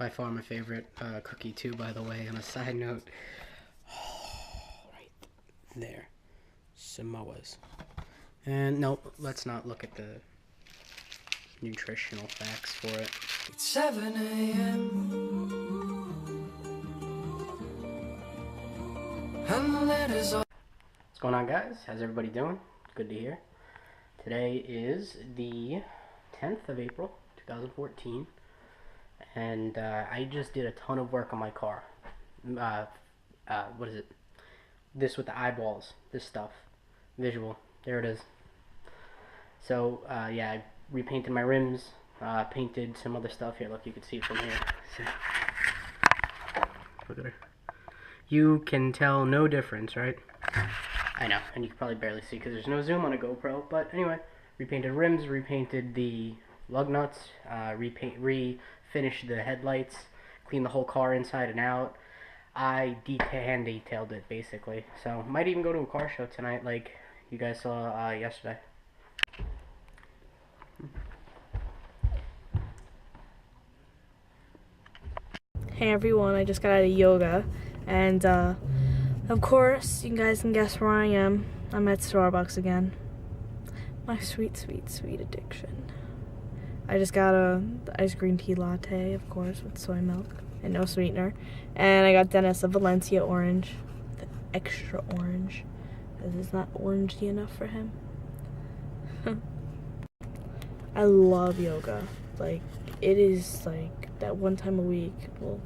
by far my favorite cookie too, by the way. On a side note, right there, Samoa's. And nope, let's not look at the nutritional facts for it. It's 7 a.m. What's going on, guys? How's everybody doing? Good to hear. Today is the 10th of April, 2014, and I just did a ton of work on my car. What is it? This with the eyeballs, this stuff. Visual. There it is. So, yeah, I repainted my rims, painted some other stuff. Here, look, you can see it from here. So, look at her. You can tell no difference, right? I know, and you can probably barely see because there's no zoom on a GoPro. But anyway, repainted rims, repainted the lug nuts, refinished the headlights, cleaned the whole car inside and out. I hand detailed it basically. So might even go to a car show tonight, like you guys saw yesterday. Hey everyone, I just got out of yoga, and of course you guys can guess where I am. I'm at Starbucks again. My sweet, sweet, sweet addiction. I just got a iced green tea latte, of course, with soy milk and no sweetener, and I got Dennis a Valencia orange, the extra orange, because it's not orangey enough for him. I love yoga. Like, it is like that one time a week, well,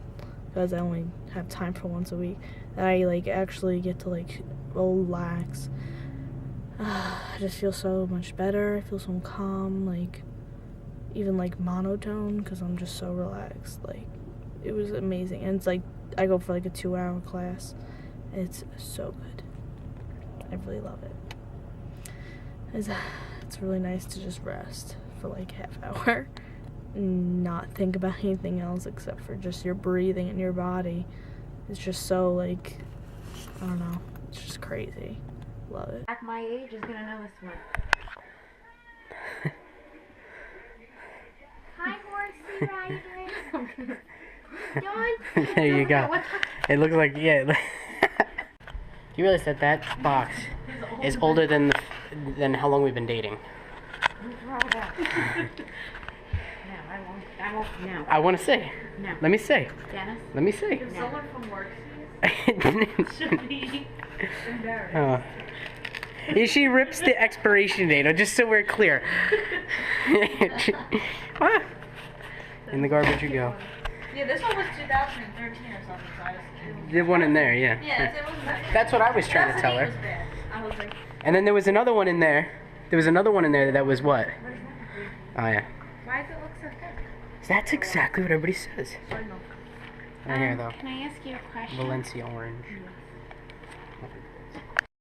because I only have time for once a week, that I like actually get to like relax. I just feel so much better. I feel so calm, like even like monotone, because I'm just so relaxed. Like, it was amazing. And it's like I go for like a 2-hour class. It's so good. I really love it. It's really nice to just rest for like half hour, not think about anything else except for just your breathing and your body. It's just so like, I don't know, it's just crazy. Love it. At my age is gonna know this one. Hi, horsey rider. John. There you go. It looks like, yeah. You realize that that box is older than how long we've been dating? No. I want to say. No. Let me say. Dennis? Let me say. If someone from work should be embarrassed. She rips the expiration date, just so we're clear. In the garbage you go. Yeah, this one was 2013 or something, so I was The one in there, yeah. Yeah, it wasn't bad. That's what I was trying to tell her. Was bad. I was like, and then there was another one in there. There was another one in there that was what? Oh, yeah. why does it look so thick? That's exactly what everybody says. Right here, though. Can I ask you a question? Valencia orange.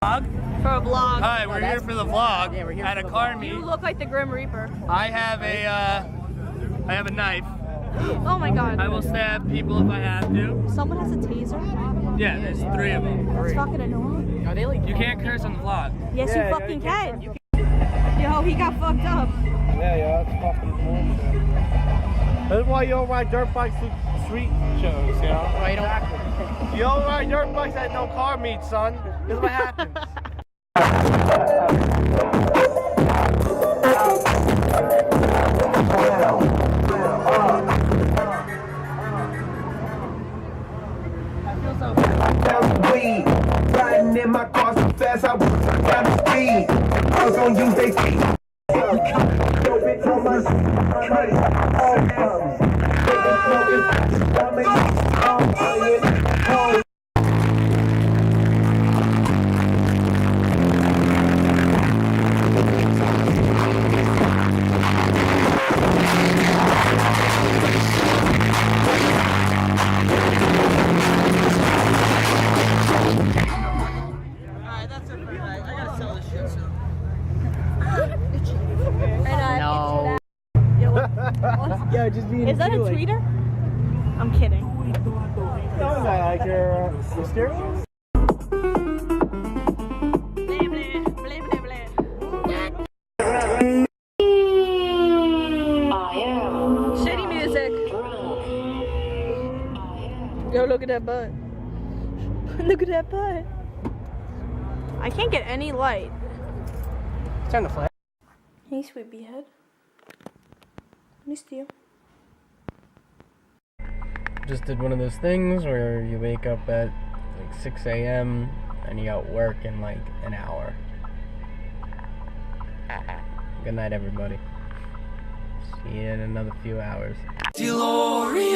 For a vlog. Hi, we're here for the vlog at a car meet. You look like the Grim Reaper. I have a knife. Oh my god. I will stab people if I have to. Someone has a taser? Yeah, there's 3 of them. That's fucking annoying. Are they like? You can't curse on the vlog. Yes, you fucking can. Yo, he got fucked up. Yeah, that's fucking bullshit. That's why you don't ride dirt bikes to street shows, you know? Why you don't? You don't ride dirt bikes at no car meet, son. This is what happens. Riding in my car so fast, I was down the speed. I was gonna use they feet. No. Yo, just being Is that a tweeter? I'm kidding. That was like your stereo? Shitty music. Yo, look at that butt. Look at that butt. I can't get any light. Turn the flash. Hey, sweet beehead. Missed you. Just did one of those things where you wake up at like 6 a.m. and you got work in like an hour. Good night, everybody. See you in another few hours. DeLorean.